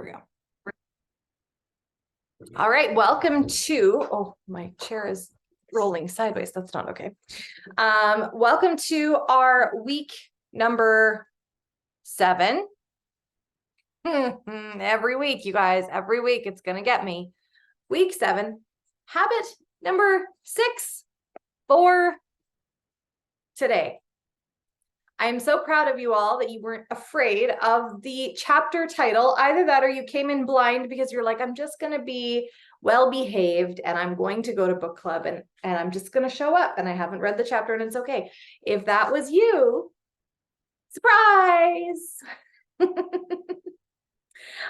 we go. All right, welcome to, oh, my chair is rolling sideways. That's not okay. Welcome to our week number 7. Every week, you guys, every week it's gonna get me. Week 7, habit number 6 for today. I am so proud of you all that you weren't afraid of the chapter title. Either that or you came in blind because you're like, I'm just going to be well behaved and I'm going to go to book club and I'm just going to show up and I haven't read the chapter and it's okay. If that was you, surprise!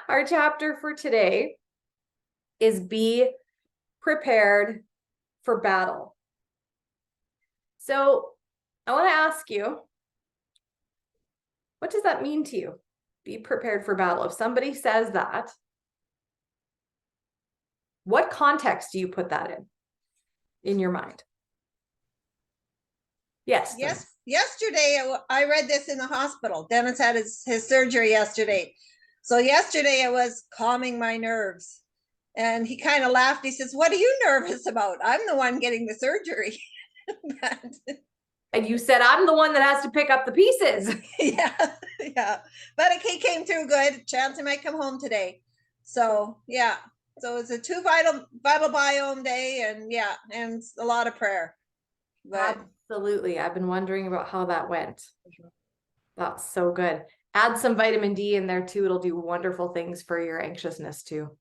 Our chapter for today is Be Prepared for Battle. So I want to ask you, what does that mean to you? Be prepared for battle. If somebody says that, what context do you put that in your mind? Yes. Yes. Yesterday, I read this in the hospital. Dennis had his surgery yesterday. So yesterday I was calming my nerves. And he kind of laughed. He says, "What are you nervous about? I'm the one getting the surgery." And you said, I'm the one that has to pick up the pieces. Yeah. But he came through good. Chance he might come home today. So, yeah. So it's a 2 vital biome day and and a lot of prayer. But absolutely. I've been wondering about how that went. That's so good. Add some vitamin D in there too. It'll do wonderful things for your anxiousness too.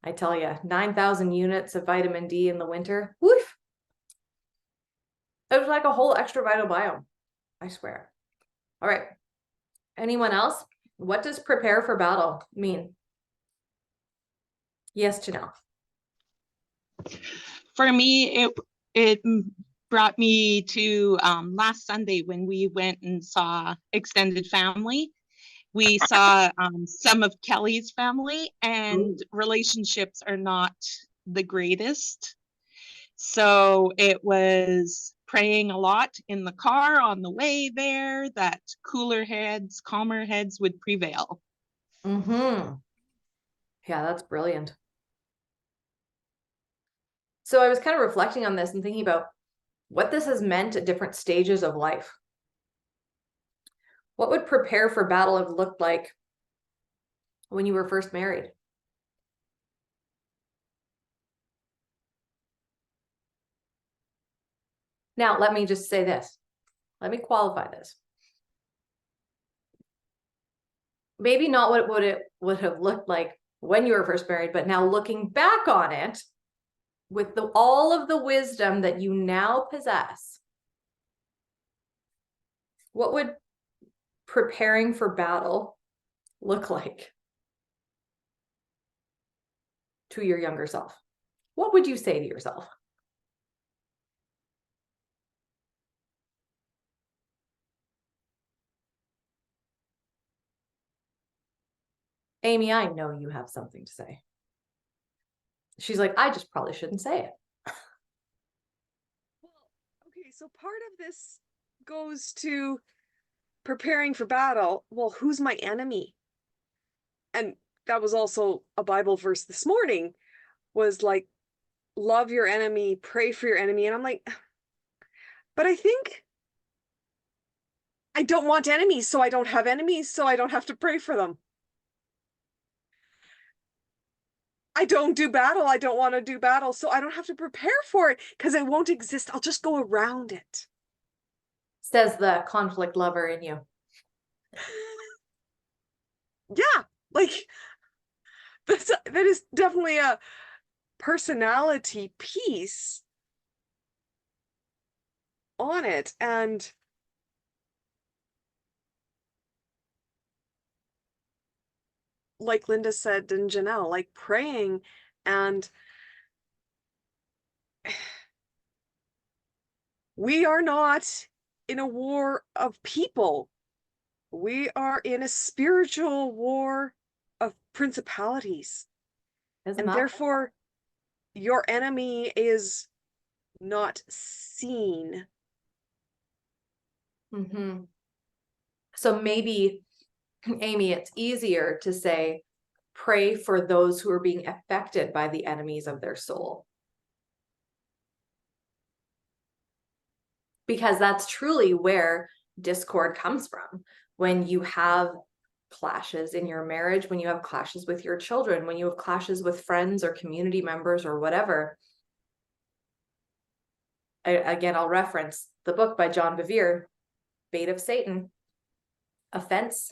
I tell you, 9,000 units of vitamin D in the winter. Woof. It was like a whole extra vital biome. I swear. All right. Anyone else? What does prepare for battle mean? Yes, Janelle. For me, it brought me to last Sunday when we went and saw extended family. We saw some of Kelly's family, and relationships are not the greatest. So it was praying a lot in the car on the way there that cooler heads, calmer heads would prevail. Yeah, that's brilliant. So I was kind of reflecting on this and thinking about what this has meant at different stages of life. What would prepare for battle have looked like when you were first married? Now, let me just say this. Let me qualify this. Maybe not what it would have looked like when you were first married, but now looking back on it, with all of the wisdom that you now possess, what would preparing for battle look like to your younger self? What would you say to yourself? Amy, I know you have something to say. She's like, I just probably shouldn't say it. Well, okay, so part of this goes to preparing for battle. Well, who's my enemy? And that was also a Bible verse this morning, was like, love your enemy, pray for your enemy. And I'm like, but I think I don't want enemies, so I don't have enemies, so I don't have to pray for them. I don't do battle. I don't want to do battle, so I don't have to prepare for it because it won't exist. I'll just go around it. Says the conflict lover in you. Yeah, like that is definitely a personality piece on it. And like Linda said and Janelle, like praying, and we are not in a war of people. We are in a spiritual war of principalities. And therefore, your enemy is not seen. So maybe, Amy, it's easier to say, pray for those who are being affected by the enemies of their soul. Because that's truly where discord comes from. When you have clashes in your marriage, when you have clashes with your children, when you have clashes with friends or community members or whatever. Again, I'll reference the book by John Bevere, Bait of Satan. Offense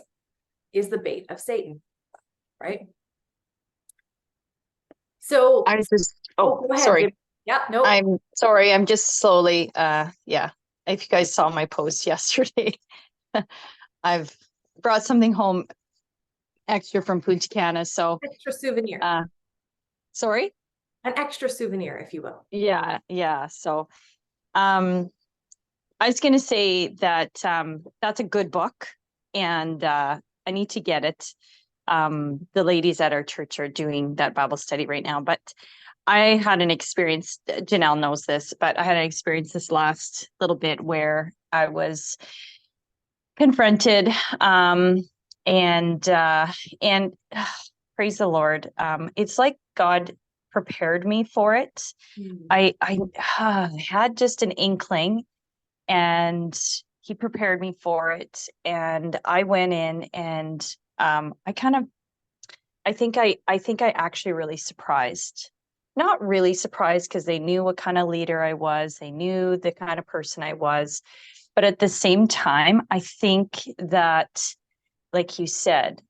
is the bait of Satan, right? So, I just, go ahead, sorry. Jim. Yeah, no. I'm sorry. I'm just slowly, yeah. If you guys saw my post yesterday, I've brought something home extra from Punta Cana. So, Extra souvenir. Sorry? An extra souvenir, if you will. Yeah, yeah. So, I was going to say that that's a good book, and I need to get it. The ladies at our church are doing that Bible study right now, but I had an experience, Janelle knows this, but I had an experience this last little bit where I was confronted, and praise the Lord. It's like God prepared me for it. I had just an inkling, and he prepared me for it. And I went in, and I think I actually really surprised. Not really surprised, because they knew what kind of leader I was. They knew the kind of person I was. But at the same time, I think that, like you said,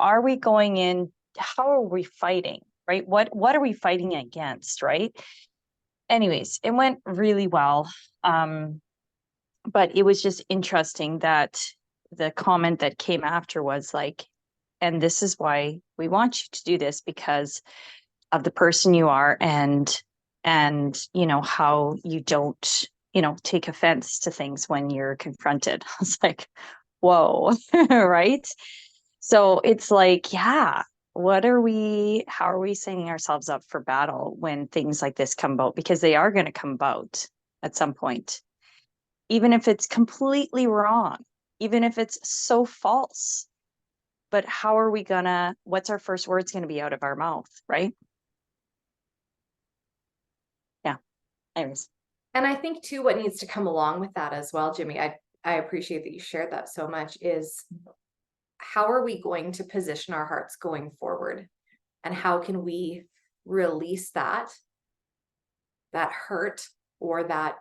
are we going in? How are we fighting? Right? What are we fighting against? Right? Anyways, it went really well. But it was just interesting that the comment that came after was like, and this is why we want you to do this, because of the person you are, and how you don't take offense to things when you're confronted. I was like, whoa. Right? So it's like, yeah, how are we setting ourselves up for battle when things like this come about? Because they are going to come about at some point, even if it's completely wrong, even if it's so false. But how are we what's our first words going to be out of our mouth, right? Yeah. Anyways. And I think too, what needs to come along with that as well, Jimmy, I appreciate that you shared that so much, is how are we going to position our hearts going forward? And how can we release that hurt or that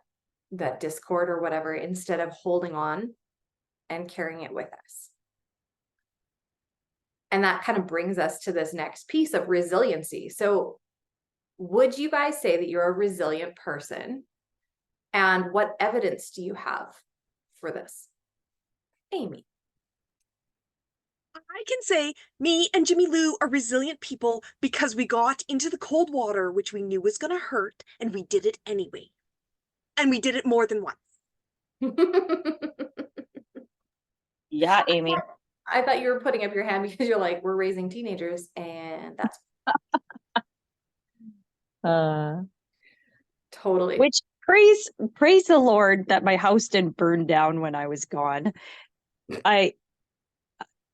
discord or whatever, instead of holding on and carrying it with us? And that kind of brings us to this next piece of resiliency. So would you guys say that you're a resilient person? And what evidence do you have for this? Amy. I can say me and Jimmy Lou are resilient people because we got into the cold water, which we knew was going to hurt, and we did it anyway. And we did it more than once. Yeah, Amy. I thought you were putting up your hand because you're like, we're raising teenagers, and that's totally. Which praise the Lord that my house didn't burn down when I was gone.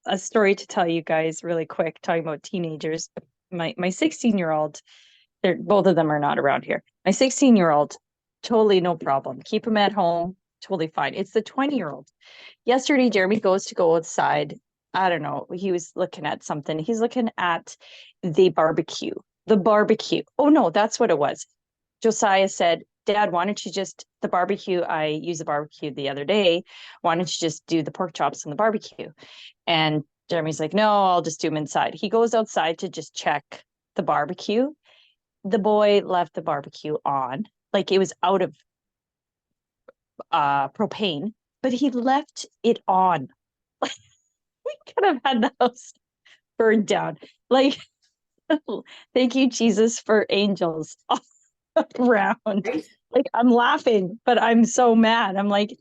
A story to tell you guys really quick, talking about teenagers. My 16-year-old, both of them are not around here. My 16-year-old, totally no problem. Keep him at home, totally fine. It's the 20-year-old. Yesterday, Jeremy goes to go outside. I don't know. He was looking at something. He's looking at the barbecue. The barbecue. Oh no, that's what it was. Josiah said, Dad, why don't you just, the barbecue, I used the barbecue the other day. Why don't you just do the pork chops on the barbecue? And Jeremy's like, no, I'll just do them inside. He goes outside to just check the barbecue. The boy left the barbecue on, like it was out of propane, but he left it on. We could have had the house burned down. Like, thank you, Jesus, for angels all around. Right? Like, I'm laughing, but I'm so mad. I'm like,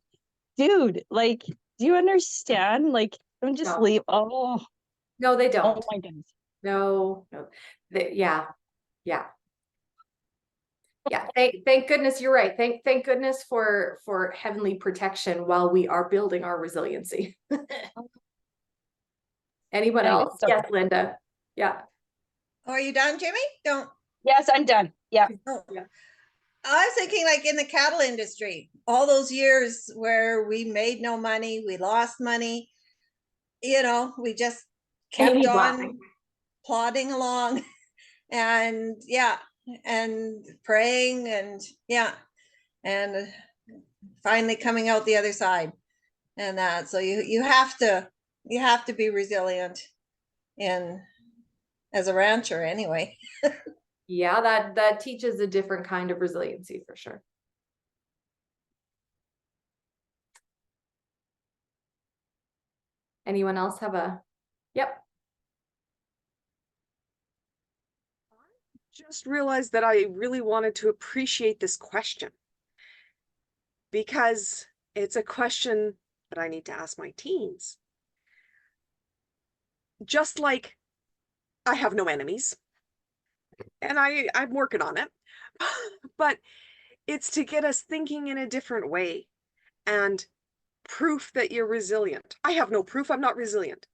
dude, like, do you understand? Like, don't just No. leave. Oh, No, they don't. oh my goodness. No. Yeah. Thank goodness you're right. Thank goodness for heavenly protection while we are building our resiliency. Anyone Anyway, else? so- Yes, Linda. Yeah. Oh, are you done, Jimmy? Don't. Yes, I'm done. Yeah. Oh. Yeah. I was thinking like in the cattle industry, all those years where we made no money, we lost money, we just kept Amy's on laughing. plodding along and and praying and finally coming out the other side and that. So you have to be resilient in as a rancher anyway. Yeah, that teaches a different kind of resiliency for sure. Anyone else have a, yep. Just realized that I really wanted to appreciate this question because it's a question that I need to ask my teens. Just like I have no enemies and I'm working on it, but it's to get us thinking in a different way and proof that you're resilient. I have no proof I'm not resilient.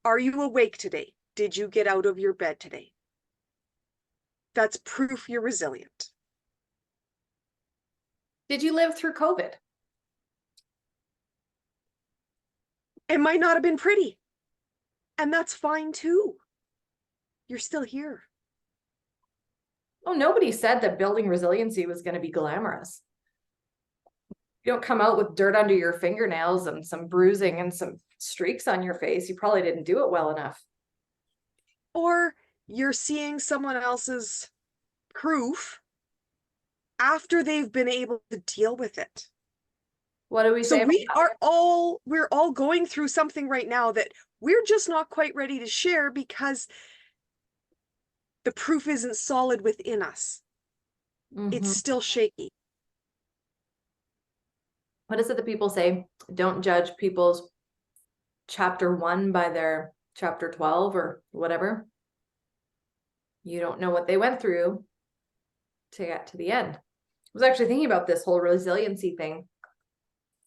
Are you awake today? Did you get out of your bed today? That's proof you're resilient. Did you live through COVID? It might not have been pretty. And that's fine too. You're still here. Oh, nobody said that building resiliency was going to be glamorous. You don't come out with dirt under your fingernails and some bruising and some streaks on your face. You probably didn't do it well enough. Or you're seeing someone else's proof after they've been able to deal with it. What do we say? So we're all going through something right now that we're just not quite ready to share because the proof isn't solid within us. It's still shaky. What is it that people say? Don't judge people's chapter 1 by their chapter 12 or whatever. You don't know what they went through to get to the end. I was actually thinking about this whole resiliency thing.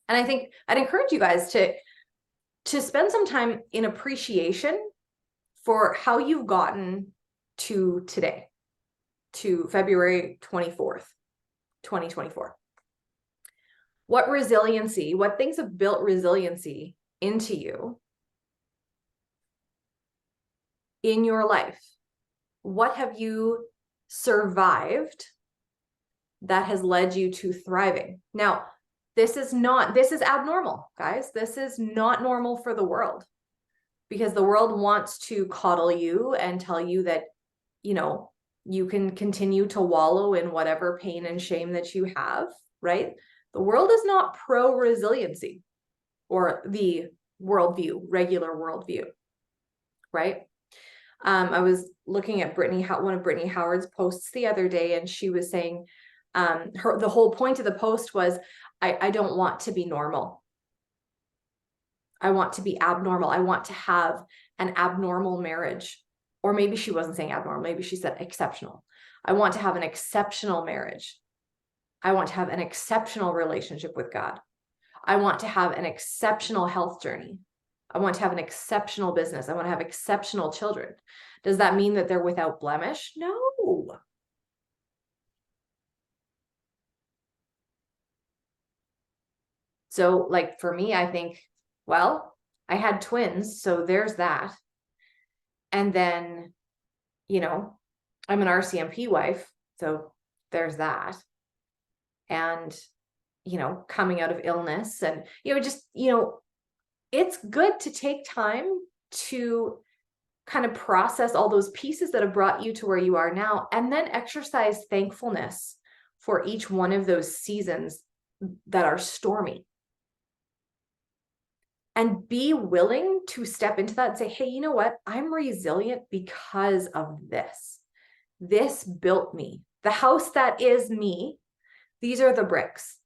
And I think I'd encourage you guys to spend some time in appreciation for how you've gotten to today, to February 24th, 2024. What resiliency, what things have built resiliency into you in your life? What have you survived that has led you to thriving? Now, this is abnormal, guys. This is not normal for the world because the world wants to coddle you and tell you that, you can continue to wallow in whatever pain and shame that you have, right? The world is not pro-resiliency or the worldview, regular worldview, right? I was looking at one of Brittany Howard's posts the other day, and she was saying the whole point of the post was, I don't want to be normal. I want to be abnormal. I want to have an abnormal marriage. Or maybe she wasn't saying abnormal. Maybe she said exceptional. I want to have an exceptional marriage. I want to have an exceptional relationship with God. I want to have an exceptional health journey. I want to have an exceptional business. I want to have exceptional children. Does that mean that they're without blemish? No. So like for me, I think, well, I had twins, so there's that. And then, I'm an RCMP wife, so there's that. And, coming out of illness and, it's good to take time to kind of process all those pieces that have brought you to where you are now, and then exercise thankfulness for each one of those seasons that are stormy. And be willing to step into that and say, hey, you know what? I'm resilient because of this. This built me. The house that is me, these are the bricks.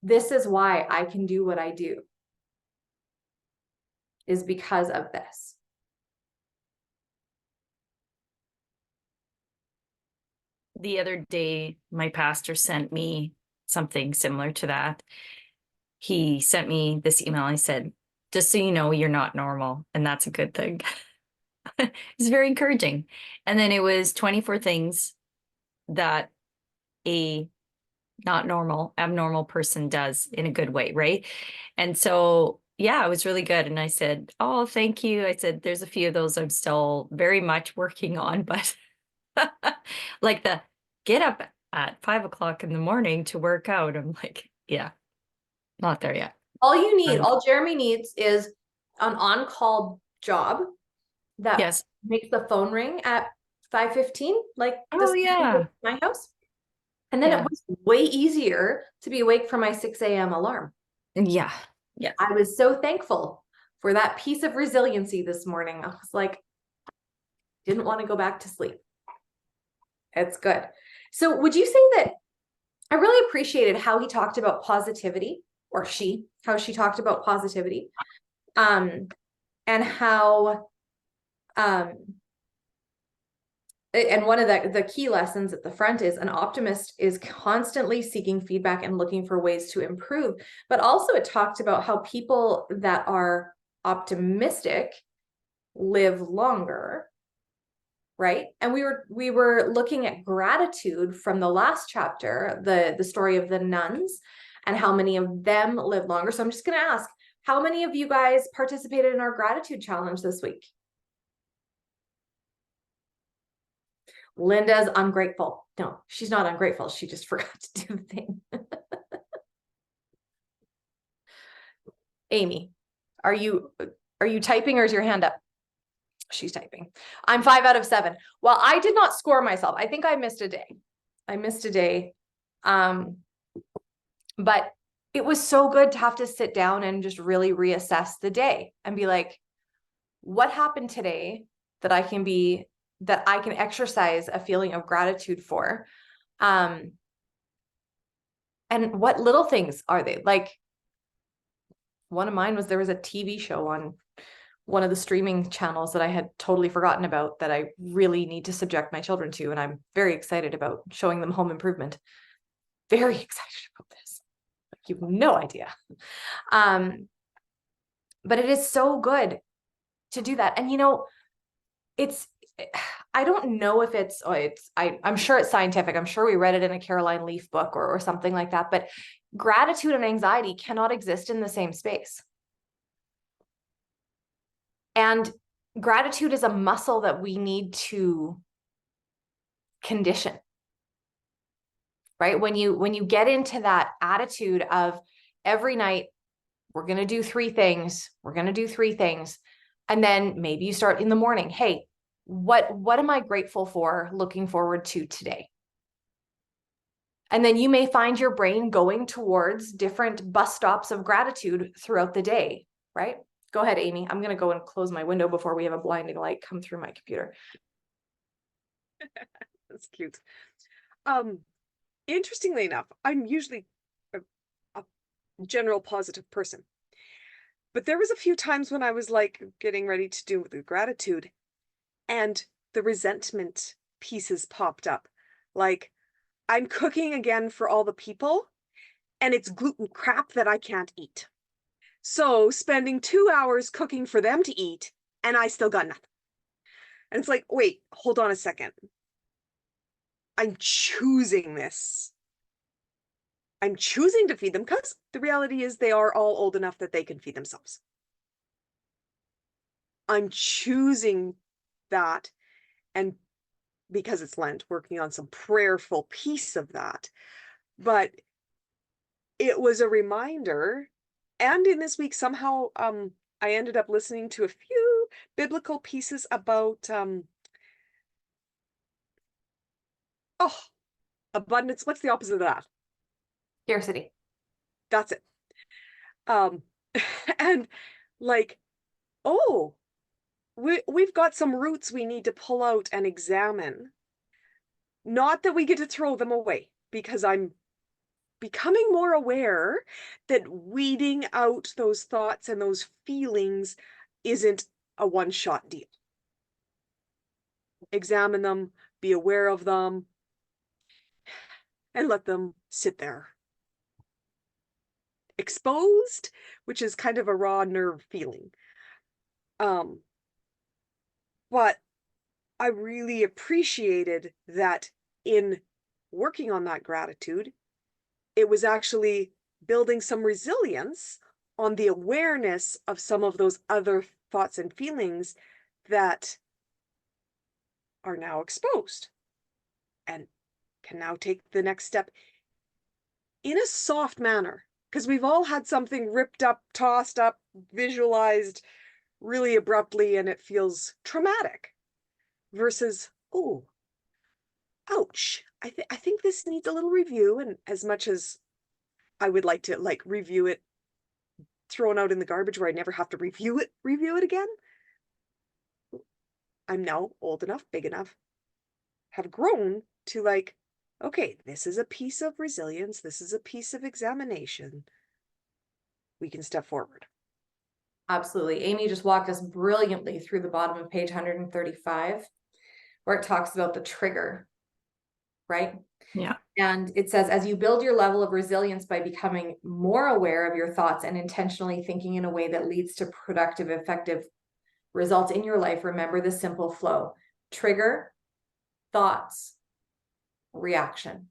This is why I can do what I do, is because of this. The other day, my pastor sent me something similar to that. He sent me this email. I said, just so you know, you're not normal, and that's a good thing. It's very encouraging. And then it was 24 things that a not normal, abnormal person does in a good way, right? And so, yeah, it was really good. And I said, oh, thank you. I said, there's a few of those I'm still very much working on, but like the get up at 5 o'clock in the morning to work out. I'm like, yeah, not there yet. All you need, Um, all Jeremy needs is an on-call job that Yes. makes the phone ring at 5:15, like Oh, this yeah. my house. And then Yeah. it was way easier to be awake for my 6 a.m. alarm. Yeah. Yeah. I was so thankful for that piece of resiliency this morning. I was like, didn't want to go back to sleep. It's good. So would you say that I really appreciated how he talked about positivity, or how she talked about positivity, and how, and one of the key lessons at the front is an optimist is constantly seeking feedback and looking for ways to improve. But also it talked about how people that are optimistic live longer, right? And we were looking at gratitude from the last chapter, the story of the nuns, and how many of them live longer. So I'm just going to ask, how many of you guys participated in our gratitude challenge this week? Linda's ungrateful. No, she's not ungrateful. She just forgot to do the thing. Amy, are you typing, or is your hand up? She's typing. I'm 5 out of 7. Well, I did not score myself. I think I missed a day. But it was so good to have to sit down and just really reassess the day and be like, what happened today that I can exercise a feeling of gratitude for? And what little things are they? Like, one of mine was there was a TV show on one of the streaming channels that I had totally forgotten about that I really need to subject my children to, and I'm very excited about showing them Home Improvement. Very excited about this. You have no idea. But it is so good to do that. And I don't know if I'm sure it's scientific. I'm sure we read it in a Caroline Leaf book or something like that, but gratitude and anxiety cannot exist in the same space. And gratitude is a muscle that we need to condition, right? When you get into that attitude of every night, we're going to do 3 things. We're going to do 3 things. And then maybe you start in the morning. Hey, what am I grateful for, looking forward to today? And then you may find your brain going towards different bus stops of gratitude throughout the day, right? Go ahead, Amy. I'm going to go and close my window before we have a blinding light come through my computer. That's cute. Interestingly enough, I'm usually a general positive person. But there was a few times when I was like getting ready to do the gratitude, and the resentment pieces popped up. Like, I'm cooking again for all the people, and it's gluten crap that I can't eat. So spending 2 hours cooking for them to eat, and I still got nothing. And it's like, wait, hold on a second. I'm choosing this. I'm choosing to feed them because the reality is they are all old enough that they can feed themselves. I'm choosing that, and because it's Lent, working on some prayerful piece of that. But it was a reminder. And in this week, somehow, I ended up listening to a few biblical pieces about, abundance. What's the opposite of that? Scarcity. That's it. And like, oh, we've got some roots we need to pull out and examine. Not that we get to throw them away, because I'm becoming more aware that weeding out those thoughts and those feelings isn't a one-shot deal. Examine them, be aware of them, and let them sit there. exposed, which is kind of a raw nerve feeling. But I really appreciated that in working on that gratitude, it was actually building some resilience on the awareness of some of those other thoughts and feelings that are now exposed and can now take the next step in a soft manner. Because we've all had something ripped up, tossed up, visualized really abruptly, and it feels traumatic versus, oh, ouch. I think this needs a little review. And as much as I would like to like review it, thrown out in the garbage where I never have to review it again. I'm now old enough, big enough, have grown to like, okay, this is a piece of resilience. This is a piece of examination. We can step forward. Absolutely. Amy just walked us brilliantly through the bottom of page 135, where it talks about the trigger, right? Yeah. And it says, as you build your level of resilience by becoming more aware of your thoughts and intentionally thinking in a way that leads to productive, effective results in your life, remember the simple flow: trigger, thoughts, reaction.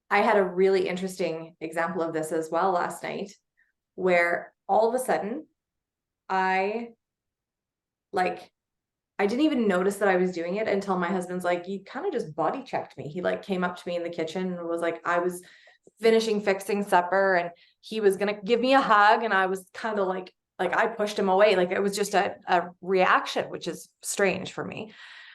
I had a really interesting example of this as well last night, where all of a sudden I didn't even notice that I was doing it until my husband's like, you kind of just body checked me. He like came up to me in the kitchen and was like, I was finishing fixing supper and he was going to give me a hug. And I was kind of like I pushed him away. Like it was just a reaction, which is strange for me.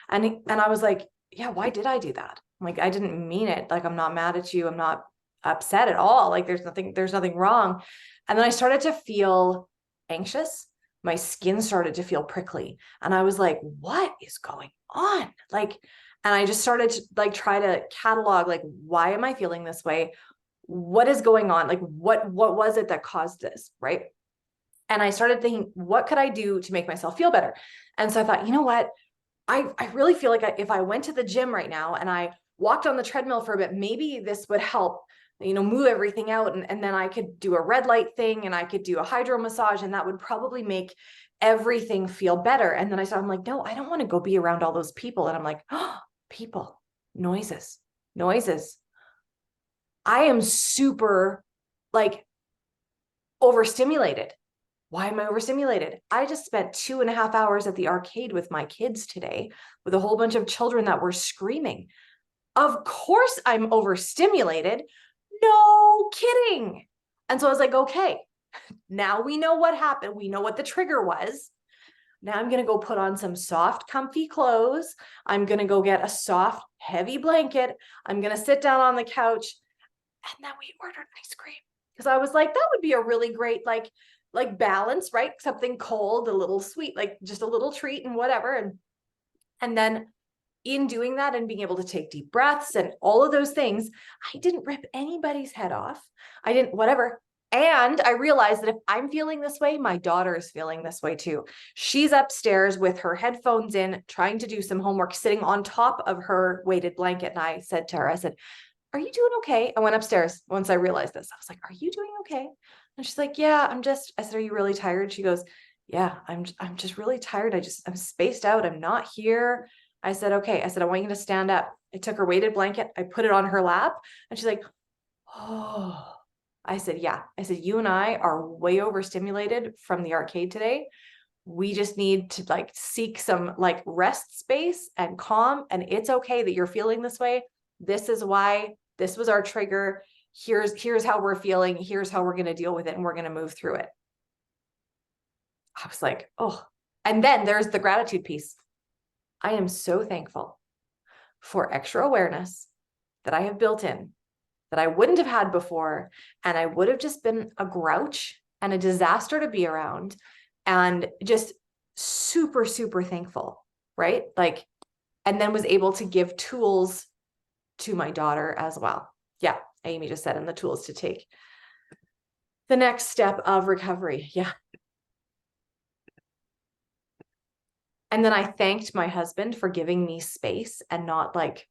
And I was like, yeah, why did I do that? Like, I didn't mean it. Like, I'm not mad at you. I'm not upset at all. Like there's nothing wrong. And then I started to feel anxious. My skin started to feel prickly. And I was like, what is going on? Like, and I just started to like try to catalog, like, why am I feeling this way? What is going on? Like, what was it that caused this? Right. And I started thinking, what could I do to make myself feel better? And so I thought, you know what? I really feel like if I went to the gym right now and I walked on the treadmill for a bit, maybe this would help, move everything out. And then I could do a red light thing and I could do a hydro massage, and that would probably make everything feel better. And then I'm like, no, I don't want to go be around all those people. And I'm like, oh, people, noises. I am super like overstimulated. Why am I overstimulated? I just spent 2.5 hours at the arcade with my kids today with a whole bunch of children that were screaming. Of course I'm overstimulated. No kidding. And so I was like, okay, now we know what happened. We know what the trigger was. Now I'm going to go put on some soft, comfy clothes. I'm going to go get a soft, heavy blanket. I'm going to sit down on the couch. And then we ordered ice cream because I was like, that would be a really great, like balance, right? Something cold, a little sweet, like just a little treat and whatever. And then in doing that and being able to take deep breaths and all of those things, I didn't rip anybody's head off. I didn't, whatever. And I realized that if I'm feeling this way, my daughter is feeling this way too. She's upstairs with her headphones in, trying to do some homework, sitting on top of her weighted blanket. And I said to her, I said, are you doing okay? I went upstairs once I realized this. I was like, are you doing okay? And she's like, yeah, I said, are you really tired? She goes, yeah, I'm just really tired. I'm spaced out. I'm not here. I said, okay. I said, I want you to stand up. I took her weighted blanket. I put it on her lap and she's like, oh, I said, yeah. I said, you and I are way overstimulated from the arcade today. We just need to like seek some like rest space and calm. And it's okay that you're feeling this way. This is why this was our trigger. Here's how we're feeling. Here's how we're going to deal with it. And we're going to move through it. I was like, oh, and then there's the gratitude piece. I am so thankful for extra awareness that I have built in that I wouldn't have had before. And I would have just been a grouch and a disaster to be around, and just super, super thankful. Right. Like, and then was able to give tools to my daughter as well. Yeah. Amy just said, in the tools to take the next step of recovery. Yeah. And then I thanked my husband for giving me space and not like,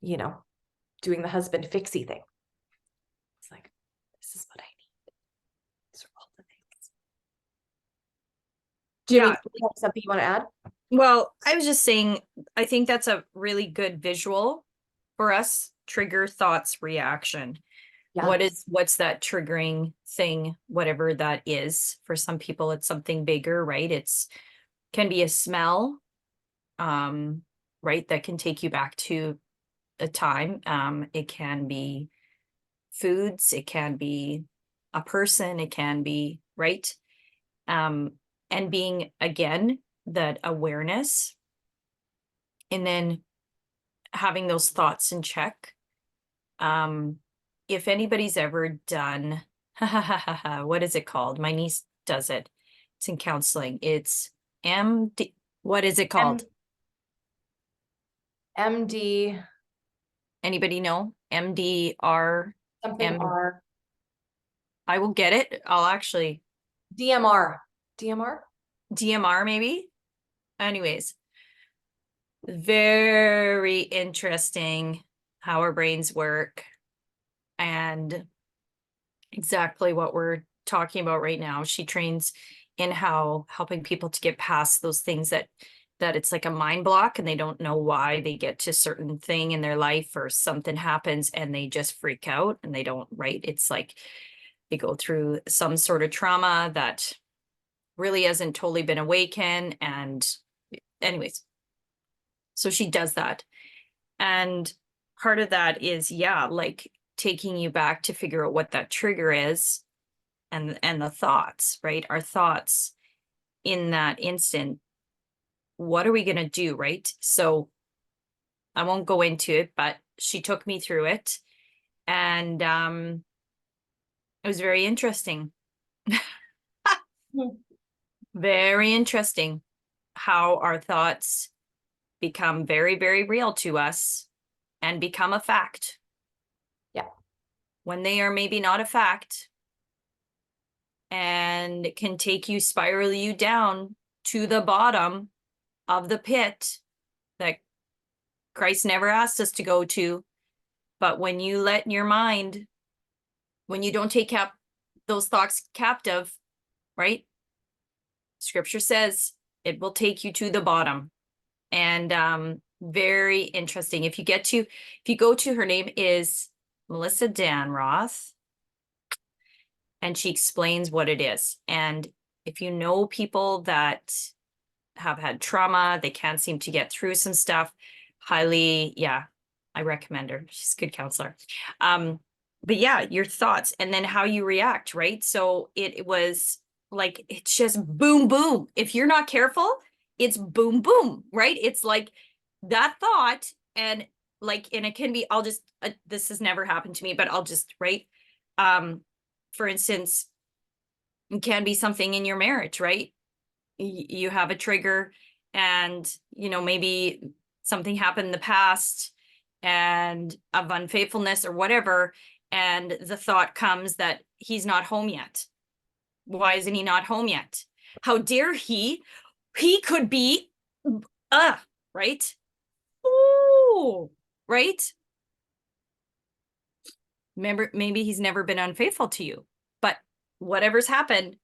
doing the husband fixie thing. Do you Yeah. have something you want to add? Well, I was just saying, I think that's a really good visual for us. Trigger, thoughts, reaction. What's that triggering thing, whatever that is? For some people, it's something bigger, right? Can be a smell, right? That can take you back to a time. It can be foods, it can be a person, it can be, right? And being, again, that awareness, and then having those thoughts in check. If anybody's ever done, what is it called? My niece does it. It's in counseling. It's MD, what is it called? MD Anybody know? MDR. something R. I will get it. I'll actually DMR. DMR? DMR maybe. Anyways, very interesting how our brains work, and exactly what we're talking about right now. She trains in how helping people to get past those things that it's like a mind block, and they don't know why they get to a certain thing in their life, or something happens and they just freak out and they don't, right? It's like they go through some sort of trauma that really hasn't totally been awakened. And anyways, so she does that. And part of that is, yeah, like taking you back to figure out what that trigger is, and the thoughts, right? Our thoughts in that instant. What are we going to do, right? So I won't go into it, but she took me through it, and it was very interesting. Very interesting how our thoughts become very, very real to us and become a fact. Yeah. When they are maybe not a fact, and it can take you, spiral you down to the bottom of the pit that Christ never asked us to go to. But when you let your mind, when you don't take those thoughts captive, right? Scripture says it will take you to the bottom. And very interesting. If you go to, her name is Melissa Danroth, and she explains what it is. And if you know people that have had trauma, they can't seem to get through some stuff, highly, yeah, I recommend her. She's a good counselor. But yeah, your thoughts and then how you react, right? So it was like, it's just boom, boom. If you're not careful, it's boom, boom, right? It's like that thought, and it can be, I'll just, this has never happened to me, but I'll just, right? For instance, it can be something in your marriage, right? You have a trigger, and maybe something happened in the past and of unfaithfulness or whatever, and the thought comes that he's not home yet. Why isn't he not home yet? How dare he could be right? Oh, right? Remember, maybe he's never been unfaithful to you, but whatever's happened,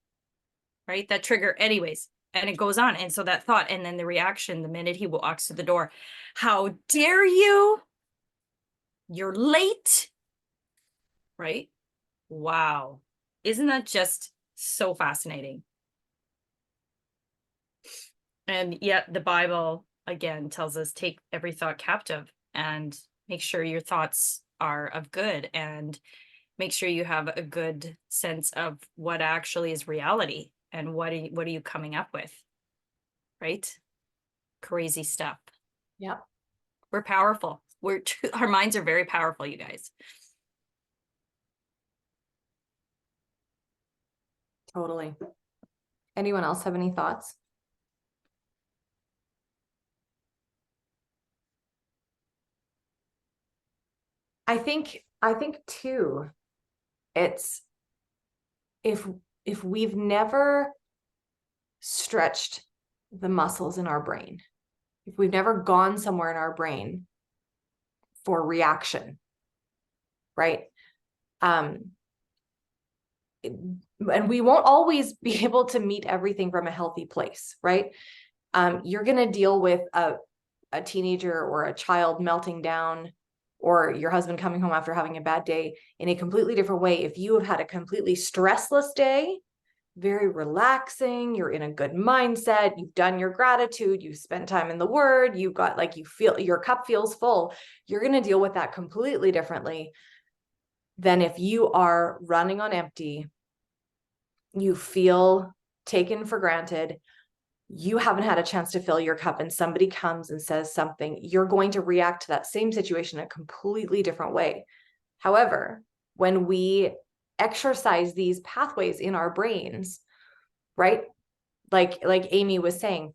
right? That trigger anyways. And it goes on. And so that thought, and then the reaction, the minute he walks to the door, how dare you? You're late, right? Wow. Isn't that just so fascinating? And yet the Bible, again, tells us take every thought captive and make sure your thoughts are of good, and make sure you have a good sense of what actually is reality, and what are you coming up with, right? Crazy stuff. Yeah. We're powerful. Our minds are very powerful, you guys. Totally. Anyone else have any thoughts? I think too, it's if we've never stretched the muscles in our brain, if we've never gone somewhere in our brain for reaction, right? and we won't always be able to meet everything from a healthy place, right? You're going to deal with a teenager or a child melting down, or your husband coming home after having a bad day in a completely different way. If you have had a completely stressless day, very relaxing, you're in a good mindset, you've done your gratitude, you've spent time in the word, you've got like, you feel your cup feels full, you're going to deal with that completely differently than if you are running on empty, you feel taken for granted, you haven't had a chance to fill your cup, and somebody comes and says something, you're going to react to that same situation in a completely different way. However, when we exercise these pathways in our brains, right? Like Amy was saying,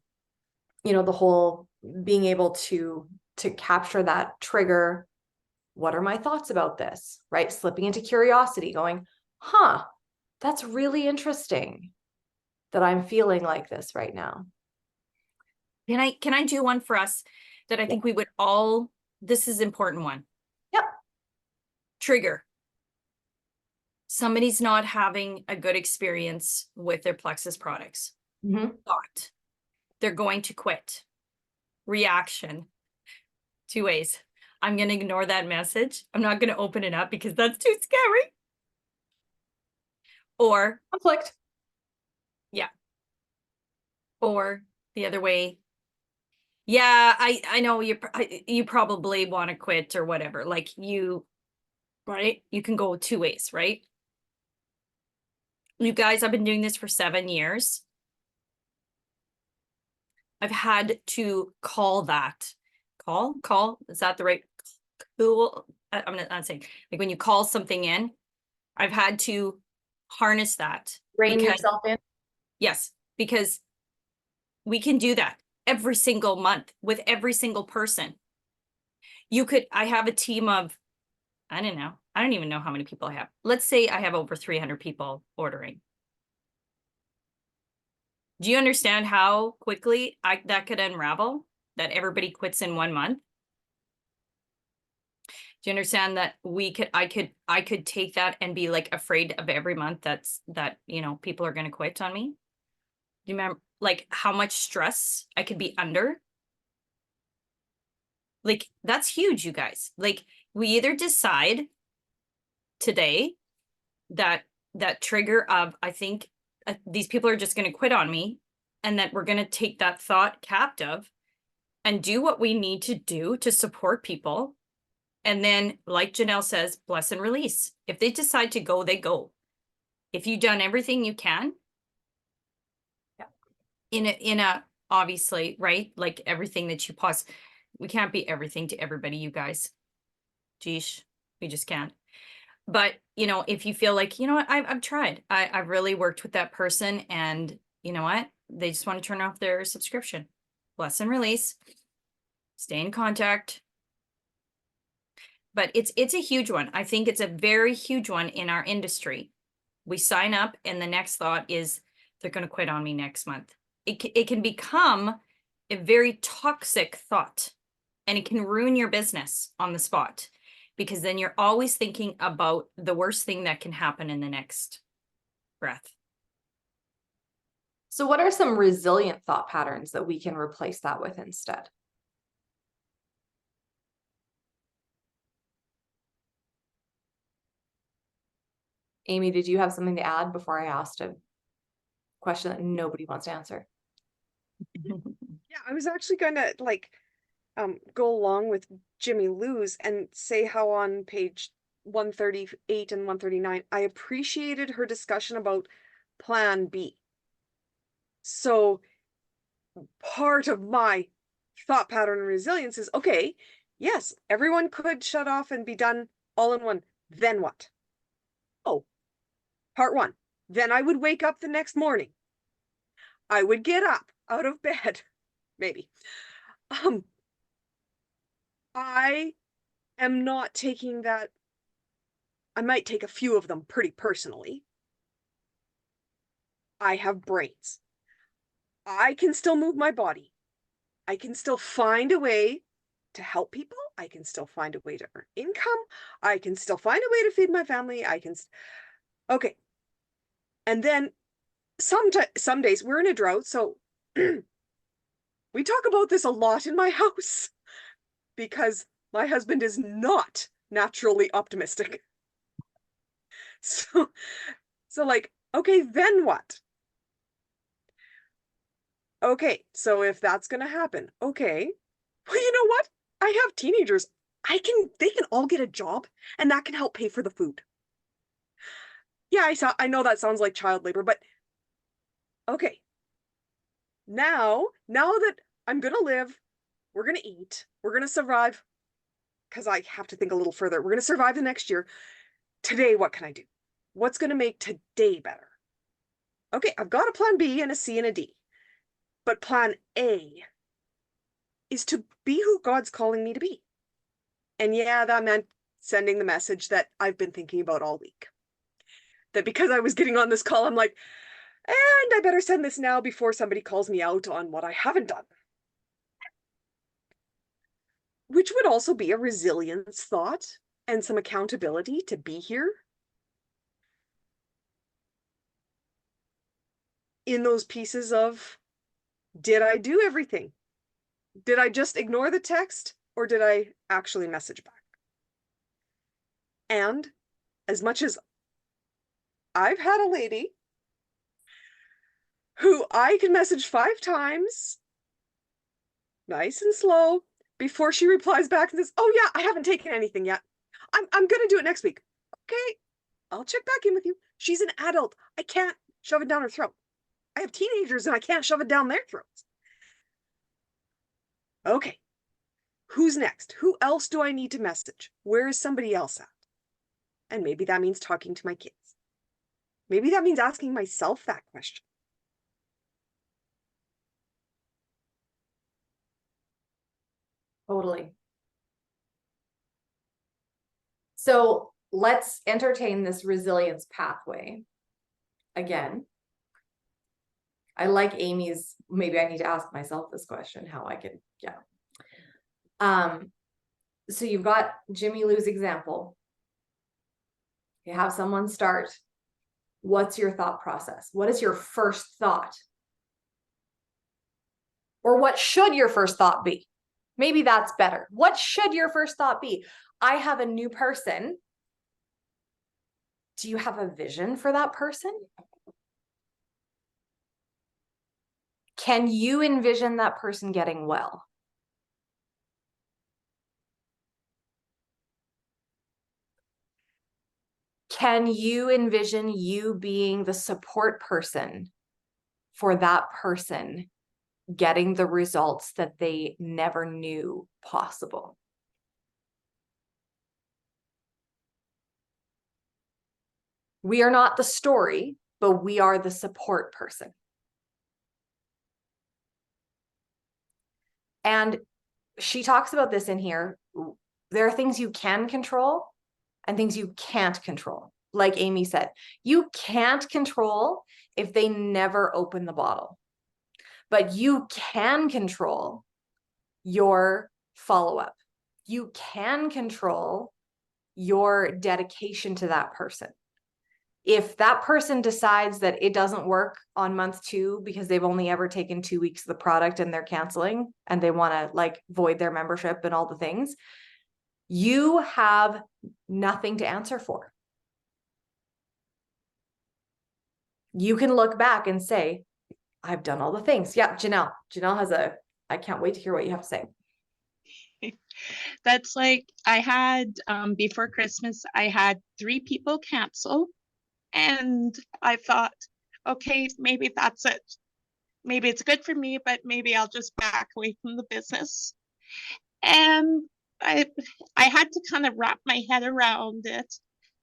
you know, the whole being able to capture that trigger. What are my thoughts about this? Right? Slipping into curiosity, going, huh, that's really interesting that I'm feeling like this right now. Can I do one for us that I think we would all, this is an important one. Yep. Trigger. Somebody's not having a good experience with their Plexus products. Mm-hmm. Thought. They're going to quit. Reaction. Two ways. I'm going to ignore that message. I'm not going to open it up because that's too scary. Or Conflict. Yeah. Or the other way. Yeah, I know you probably want to quit or whatever. Like you, right? You can go two ways, right? You guys, I've been doing this for 7 years. I've had to call that. Call, is that the right? Cool. I'm not saying, like when you call something in, I've had to harness that. Rein because- yourself in. Yes, because we can do that every single month with every single person. I have a team of, I don't know. I don't even know how many people I have. Let's say I have over 300 people ordering. Do you understand how quickly that could unravel? That everybody quits in 1 month? Do you understand that I could take that and be like afraid of every month that you know, people are going to quit on me? Do you remember like how much stress I could be under? Like that's huge, you guys. Like we either decide today that trigger of, I think these people are just going to quit on me, and that we're going to take that thought captive and do what we need to do to support people. And then, like Janelle says, bless and release. If they decide to go, they go. If you've done everything you can, in a obviously, right? Like everything that you we can't be everything to everybody, you guys. Geesh, we just can't. But, you know, if you feel like, you know what, I've tried. I've really worked with that person, and you know what? They just want to turn off their subscription. Bless and release. Stay in contact. But it's a huge one. I think it's a very huge one in our industry. We sign up and the next thought is they're going to quit on me next month. It can become a very toxic thought, and it can ruin your business on the spot, because then you're always thinking about the worst thing that can happen in the next breath. So what are some resilient thought patterns that we can replace that with instead? Amy, did you have something to add before I asked a question that nobody wants to answer? Yeah, I was actually gonna like go along with Jimmy Lou's and say how on page 138 and 139, I appreciated her discussion about plan B. So part of my thought pattern and resilience is, okay, yes, everyone could shut off and be done all in one. Then what? Oh, part one. Then I would wake up the next morning. I would get up out of bed, maybe. I am not taking that. I might take a few of them pretty personally. I have brains. I can still move my body. I can still find a way to help people. I can still find a way to earn income. I can still find a way to feed my family. Okay. And then some days we're in a drought, so we talk about this a lot in my house because my husband is not naturally optimistic. So like, okay, then what? Okay, so if that's gonna happen, okay, well, you know what? I have teenagers. They can all get a job, and that can help pay for the food. Yeah, I know that sounds like child labor, but okay. Now that I'm gonna live, we're gonna eat, we're gonna survive, because I have to think a little further. We're gonna survive the next year. Today, what can I do? What's gonna make today better? Okay, I've got a plan B and a C and a D. But plan A is to be who God's calling me to be. And yeah, that meant sending the message that I've been thinking about all week. That because I was getting on this call, I'm like, and I better send this now before somebody calls me out on what I haven't done. Which would also be a resilience thought and some accountability to be here in those pieces of, did I do everything? Did I just ignore the text, or did I actually message back? And as much as I've had a lady who I can message 5 times, nice and slow, before she replies back and says, oh yeah, I haven't taken anything yet. I'm gonna do it next week. Okay, I'll check back in with you. She's an adult. I can't shove it down her throat. I have teenagers and I can't shove it down their throats. Okay, who's next? Who else do I need to message? Where is somebody else at? And maybe that means talking to my kids. Maybe that means asking myself that question. Totally. So let's entertain this resilience pathway again. I like Amy's, maybe I need to ask myself this question, how I can, yeah. So you've got Jimmy Lou's example. You have someone start. What's your thought process? What is your first thought? Or what should your first thought be? Maybe that's better. What should your first thought be? I have a new person. Do you have a vision for that person? Can you envision that person getting well? Can you envision you being the support person for that person getting the results that they never knew possible? We are not the story, but we are the support person. And she talks about this in here. There are things you can control and things you can't control. Like Amy said, you can't control if they never open the bottle, but you can control your follow-up. You can control your dedication to that person. If that person decides that it doesn't work on month 2 because they've only ever taken 2 weeks of the product and they're canceling and they want to like void their membership and all the things, you have nothing to answer for. You can look back and say, I've done all the things. Yeah, Janelle has I can't wait to hear what you have to say. That's like, I had, before Christmas, I had 3 people cancel. And I thought, okay, maybe that's it. Maybe it's good for me, but maybe I'll just back away from the business. And I had to kind of wrap my head around it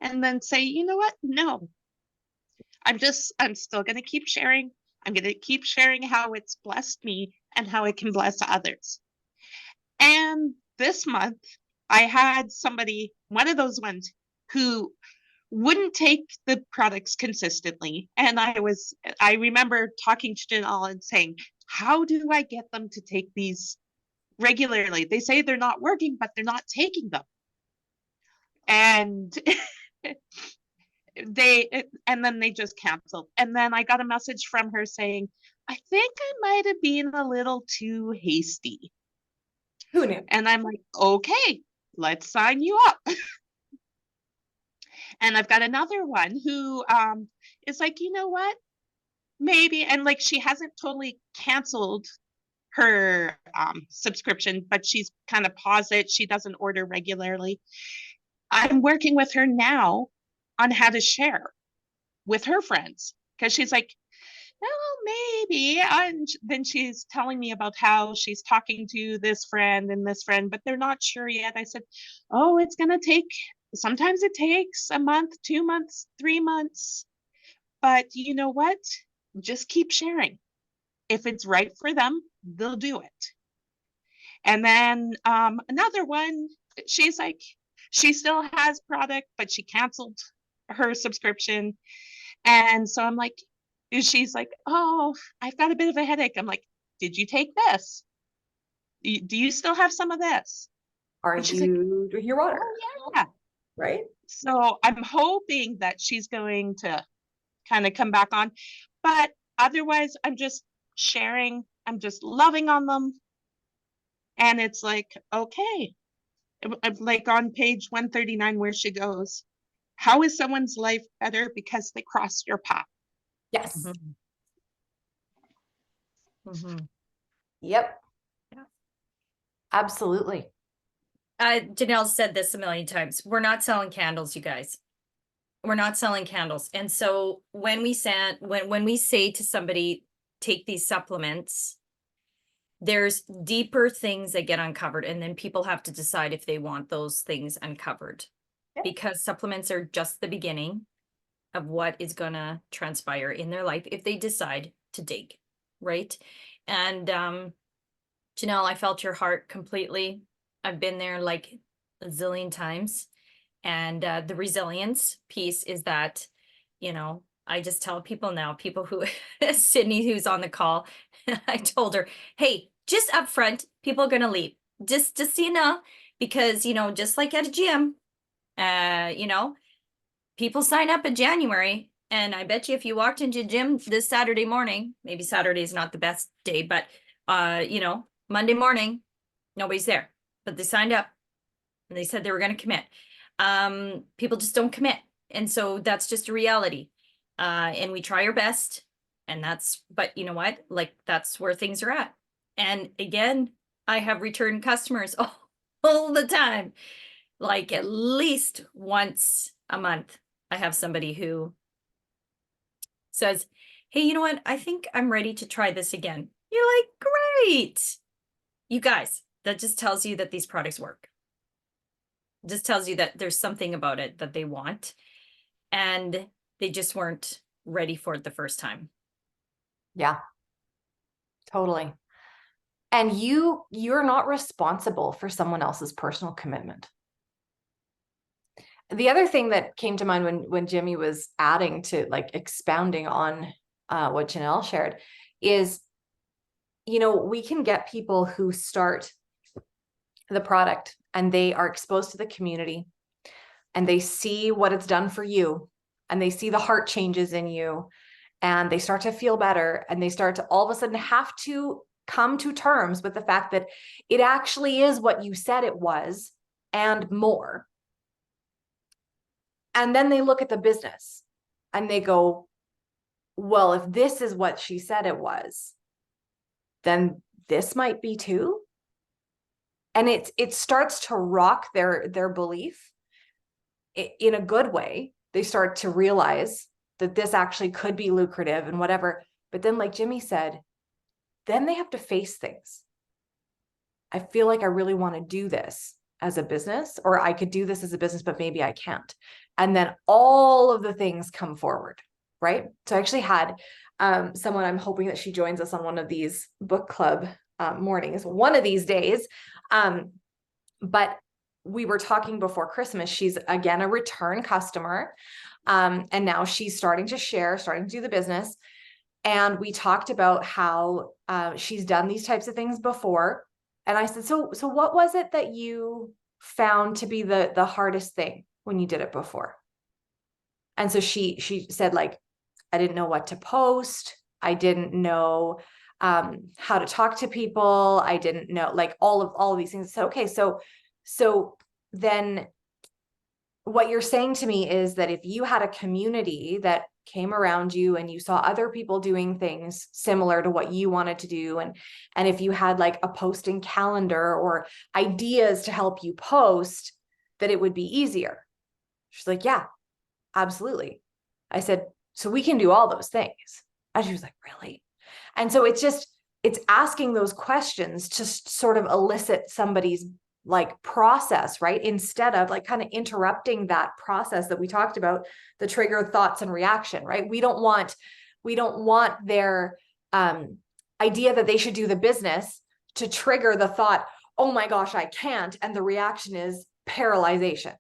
and then say, you know what? No, I'm still going to keep sharing. I'm going to keep sharing how it's blessed me and how it can bless others. And this month, I had somebody, one of those ones who wouldn't take the products consistently. And I remember talking to Janelle and saying, how do I get them to take these regularly? They say they're not working, but they're not taking them. And and then they just canceled. And then I got a message from her saying, I think I might have been a little too hasty. Who knew? And I'm like, okay, let's sign you up. And I've got another one who is like, you know what? Maybe, and like she hasn't totally canceled her subscription, but she's kind of paused it. She doesn't order regularly. I'm working with her now on how to share with her friends because she's like, oh, maybe. And then she's telling me about how she's talking to this friend and this friend, but they're not sure yet. I said, oh, it's going to take, sometimes it takes a month, 2 months, 3 months. But you know what? Just keep sharing. If it's right for them, they'll do it. And then another one, she's like, she still has product, but she canceled her subscription. And so I'm like, she's like, oh, I've got a bit of a headache. I'm like, did you take this? Do you still have some of this? Are And she's like, you drinking your water? oh, yeah. Right? So I'm hoping that she's going to kind of come back on. But otherwise, I'm just sharing. I'm just loving on them. And it's like, okay, I'm like on page 139 where she goes, how is someone's life better because they crossed your path? Yes. Mhm. Yep. Absolutely. Janelle said this a million times. We're not selling candles, you guys. We're not selling candles. And so when we say to somebody, take these supplements, there's deeper things that get uncovered, and then people have to decide if they want those things uncovered. Yeah. Because supplements are just the beginning of what is gonna transpire in their life if they decide to dig, right? And Janelle, I felt your heart completely. I've been there like a zillion times. And the resilience piece is that, you know, I just tell people now, people who, Sydney, who's on the call, I told her, hey, just up front, people are going to leave. Just so you know, because, you know, just like at a gym, you know, people sign up in January. And I bet you if you walked into a gym this Saturday morning, maybe Saturday is not the best day, but, you know, Monday morning, nobody's there, but they signed up and they said they were going to commit. People just don't commit. And so that's just a reality. And we try our best, and but you know what? Like, that's where things are at. And again, I have return customers all the time. Like at least once a month, I have somebody who says, hey, you know what? I think I'm ready to try this again. You're like, great. You guys, that just tells you that these products work. Just tells you that there's something about it that they want, and they just weren't ready for it the first time. Yeah. Totally. And you're not responsible for someone else's personal commitment. The other thing that came to mind when Jimmy was adding to, like, expounding on what Janelle shared is, you know, we can get people who start the product and they are exposed to the community and they see what it's done for you, and they see the heart changes in you, and they start to feel better, and they start to all of a sudden have to come to terms with the fact that it actually is what you said it was and more. And then they look at the business and they go, well, if this is what she said it was, then this might be too. And it starts to rock their belief in a good way. They start to realize that this actually could be lucrative and whatever. But then, like Jimmy said, then they have to face things. I feel like I really want to do this as a business, or I could do this as a business, but maybe I can't. And then all of the things come forward, right? So I actually had someone, I'm hoping that she joins us on one of these book club mornings, one of these days. But we were talking before Christmas. She's again a return customer. And now she's starting to share, starting to do the business. And we talked about how she's done these types of things before. And I said, so what was it that you found to be the hardest thing when you did it before? And so she said, like, I didn't know what to post. I didn't know how to talk to people. I didn't know, like, all of these things. So, okay, so then what you're saying to me is that if you had a community that came around you and you saw other people doing things similar to what you wanted to do, and if you had like a posting calendar or ideas to help you post, that it would be easier. She's like, yeah, absolutely. I said, so we can do all those things. And she was like, really? And so it's asking those questions to sort of elicit somebody's like process, right? Instead of like kind of interrupting that process that we talked about, the trigger, thoughts, and reaction, right? We don't want their idea that they should do the business to trigger the thought, oh my gosh, I can't. And the reaction is paralyzation.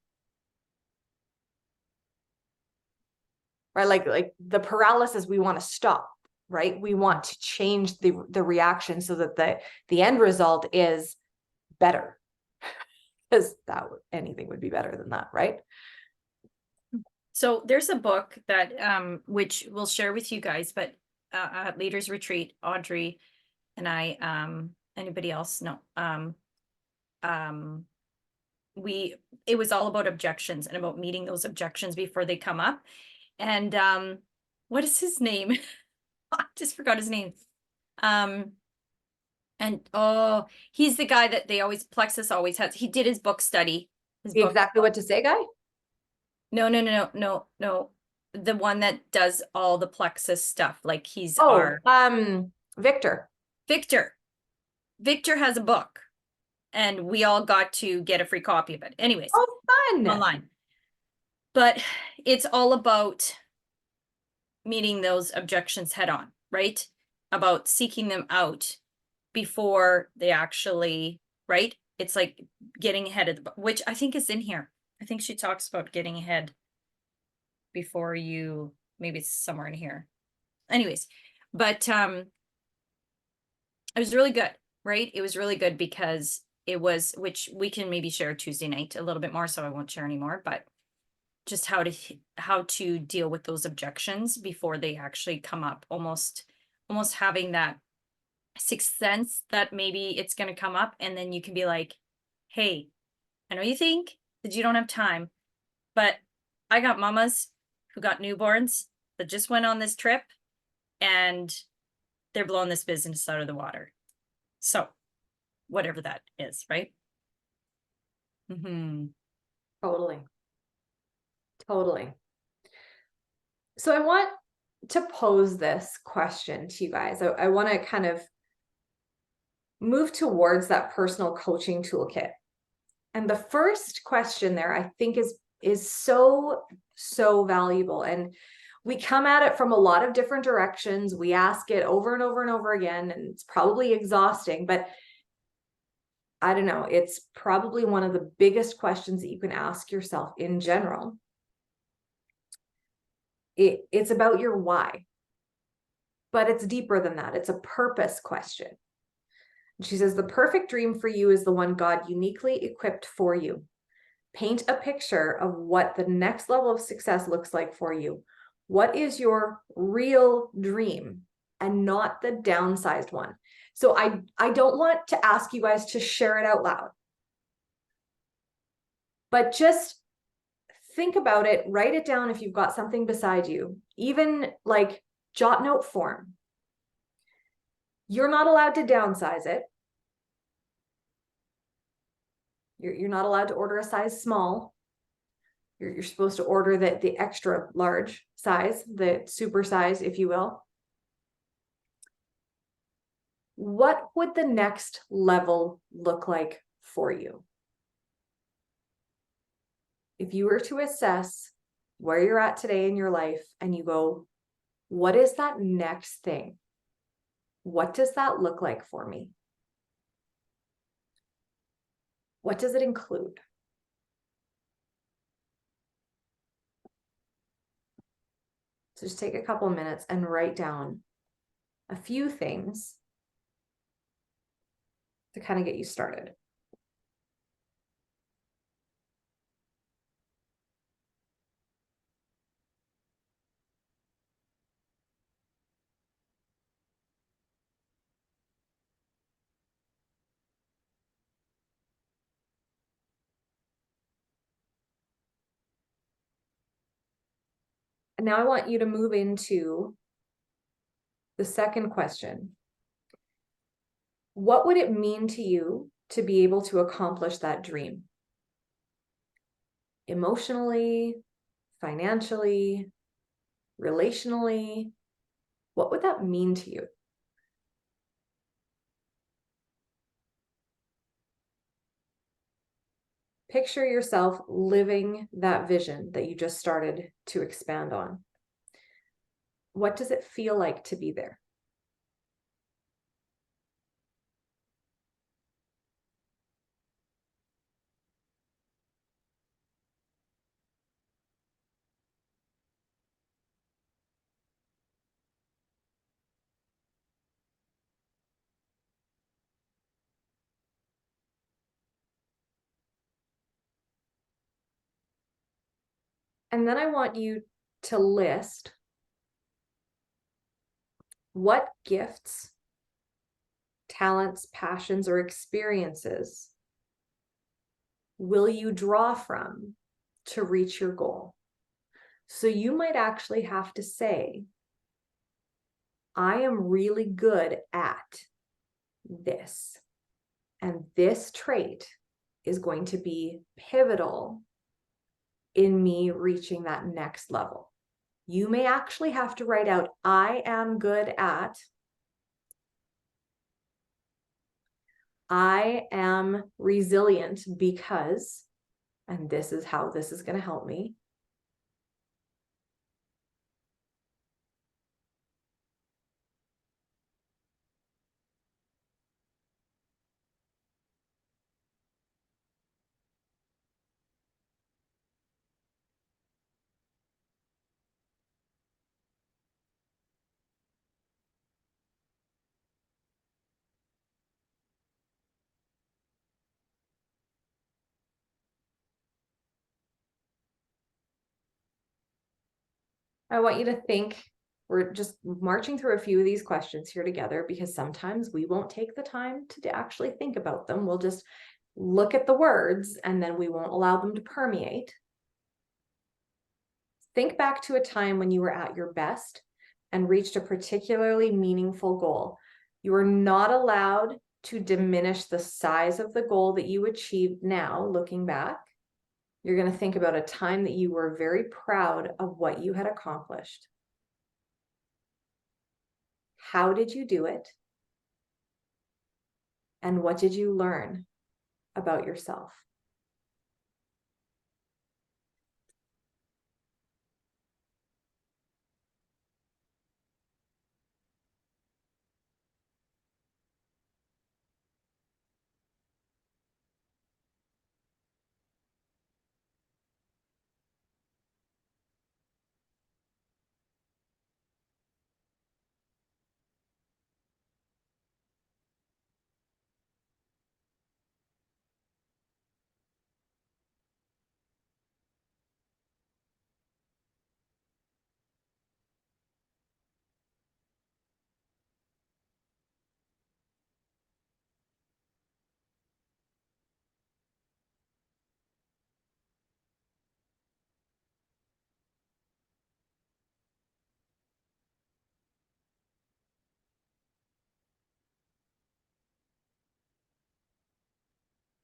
Right? Like the paralysis, we want to stop, right? We want to change the reaction so that the end result is better. Because anything would be better than that, right? So there's a book that which we'll share with you guys, but at Leaders Retreat, Audrey and I, anybody else? No. It was all about objections and about meeting those objections before they come up. And what is his name? I just forgot his name. And oh, he's the guy that Plexus always has. He did his book study. Exactly what to say, guy? No. The one that does all the Plexus stuff. Like he's Victor. Victor has a book, and we all got to get a free copy of it. Anyways, Oh, fun. online. But it's all about meeting those objections head on, right? About seeking them out before they actually, right? It's like getting ahead of which I think is in here. I think she talks about getting ahead before you, maybe it's somewhere in here. Anyways, but it was really good, right? It was really good because it was, which we can maybe share Tuesday night a little bit more, so I won't share anymore, but just how to deal with those objections before they actually come up, almost having that sixth sense that maybe it's going to come up, and then you can be like, hey, I know you think that you don't have time, but I got mamas who got newborns that just went on this trip and they're blowing this business out of the water. So whatever that is, right? Totally. So I want to pose this question to you guys. I want to kind of move towards that personal coaching toolkit. And the first question there, I think, is so valuable. And we come at it from a lot of different directions. We ask it over and over and over again, and it's probably exhausting, but I don't know, it's probably one of the biggest questions that you can ask yourself in general. It's about your why, but it's deeper than that. It's a purpose question. She says, the perfect dream for you is the one God uniquely equipped for you. Paint a picture of what the next level of success looks like for you. What is your real dream, and not the downsized one? So I don't want to ask you guys to share it out loud, but just think about it, write it down if you've got something beside you, even like jot note form. You're not allowed to downsize it. You're not allowed to order a size small. You're supposed to order the extra large size, the super size, if you will. What would the next level look like for you? If you were to assess where you're at today in your life and you go, what is that next thing? What does that look like for me? What does it include? So just take a couple of minutes and write down a few things to kind of get you started. now I want you to move into the second question. What would it mean to you to be able to accomplish that dream? Emotionally, financially, relationally, what would that mean to you? Picture yourself living that vision that you just started to expand on. What does it feel like to be there? And then I want you to list what gifts, talents, passions, or experiences will you draw from to reach your goal? So you might actually have to say, I am really good at this, and this trait is going to be pivotal in me reaching that next level. You may actually have to write out, I am good at, I am resilient because, and this is how this is going to help me. I want you to think, we're just marching through a few of these questions here together because sometimes we won't take the time to actually think about them. We'll just look at the words and then we won't allow them to permeate. Think back to a time when you were at your best and reached a particularly meaningful goal. You are not allowed to diminish the size of the goal that you achieved now, looking back. You're going to think about a time that you were very proud of what you had accomplished. How did you do it? And what did you learn about yourself?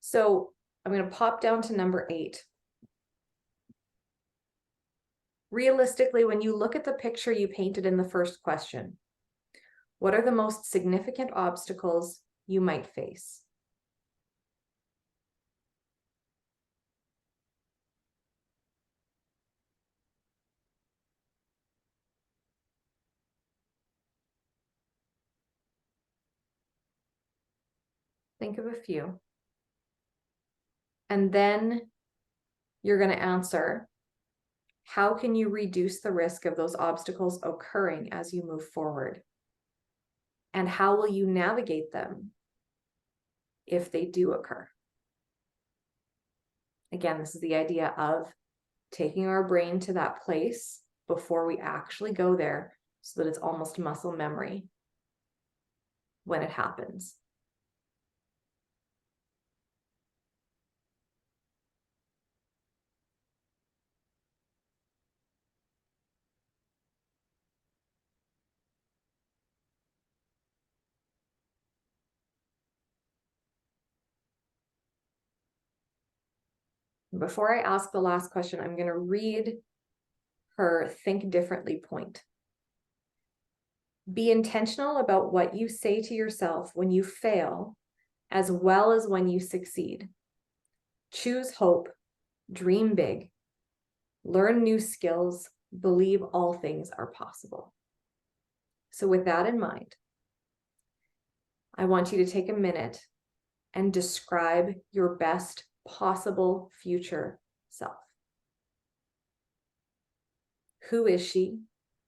So I'm going to pop down to number 8. Realistically, when you look at the picture you painted in the first question, what are the most significant obstacles you might face? Think of a few. And then you're going to answer, how can you reduce the risk of those obstacles occurring as you move forward? And how will you navigate them if they do occur? Again, this is the idea of taking our brain to that place before we actually go there so that it's almost muscle memory when it happens. Before I ask the last question, I'm going to read her think differently point. Be intentional about what you say to yourself when you fail, as well as when you succeed. Choose hope, dream big, learn new skills, believe all things are possible. So with that in mind, I want you to take a minute and describe your best possible future self. Who is she?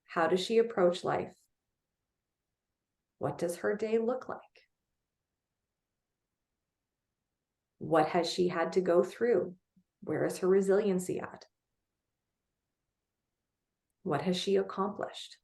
How does she approach life? What does her day look like? What has she had to go through? Where is her resiliency at? What has she accomplished?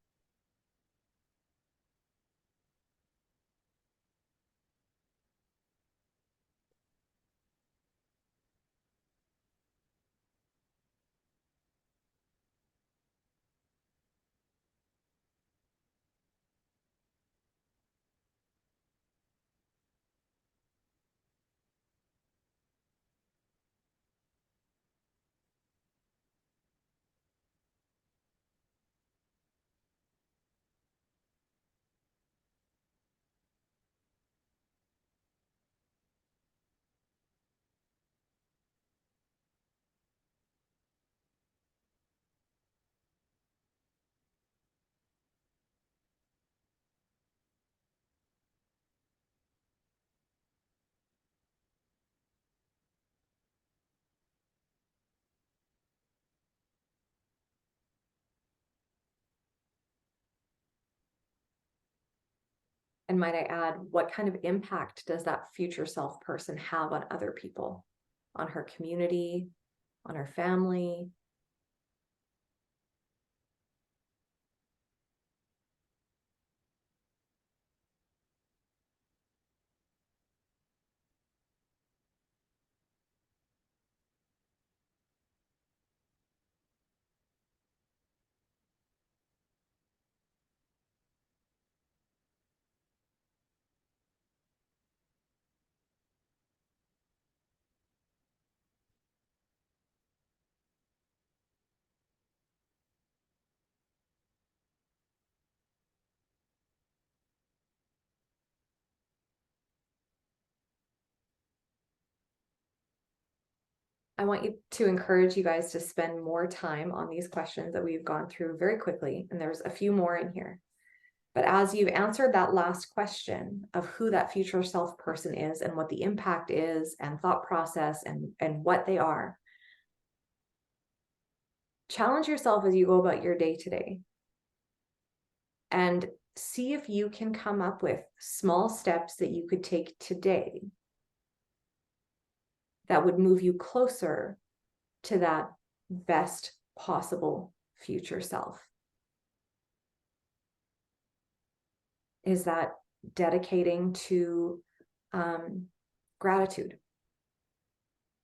And might I add, what kind of impact does that future self person have on other people, on her community, on her family? I want you to encourage you guys to spend more time on these questions that we've gone through very quickly. And there's a few more in here. But as you've answered that last question of who that future self person is and what the impact is and thought process and what they are, challenge yourself as you go about your day today and see if you can come up with small steps that you could take today that would move you closer to that best possible future self. Is that dedicating to gratitude?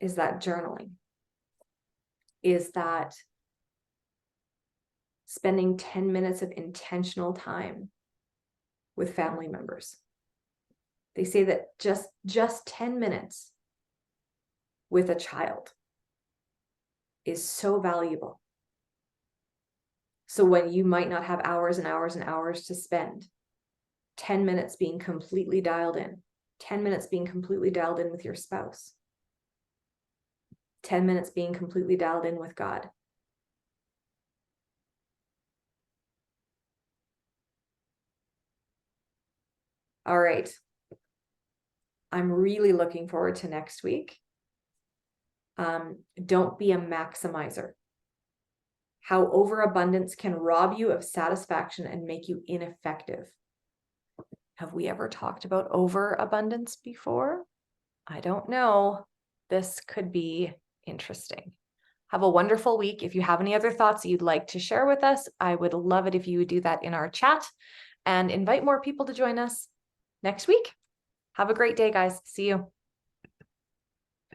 Is that journaling? Is that spending 10 minutes of intentional time with family members? They say that just 10 minutes with a child is so valuable. So when you might not have hours and hours and hours to spend, 10 minutes being completely dialed in, 10 minutes being completely dialed in with your spouse, 10 minutes being completely dialed in with God. All right. I'm really looking forward to next week. Don't be a maximizer. How overabundance can rob you of satisfaction and make you ineffective. Have we ever talked about overabundance before? I don't know. This could be interesting. Have a wonderful week. If you have any other thoughts you'd like to share with us, I would love it if you would do that in our chat and invite more people to join us next week. Have a great day, guys. See you.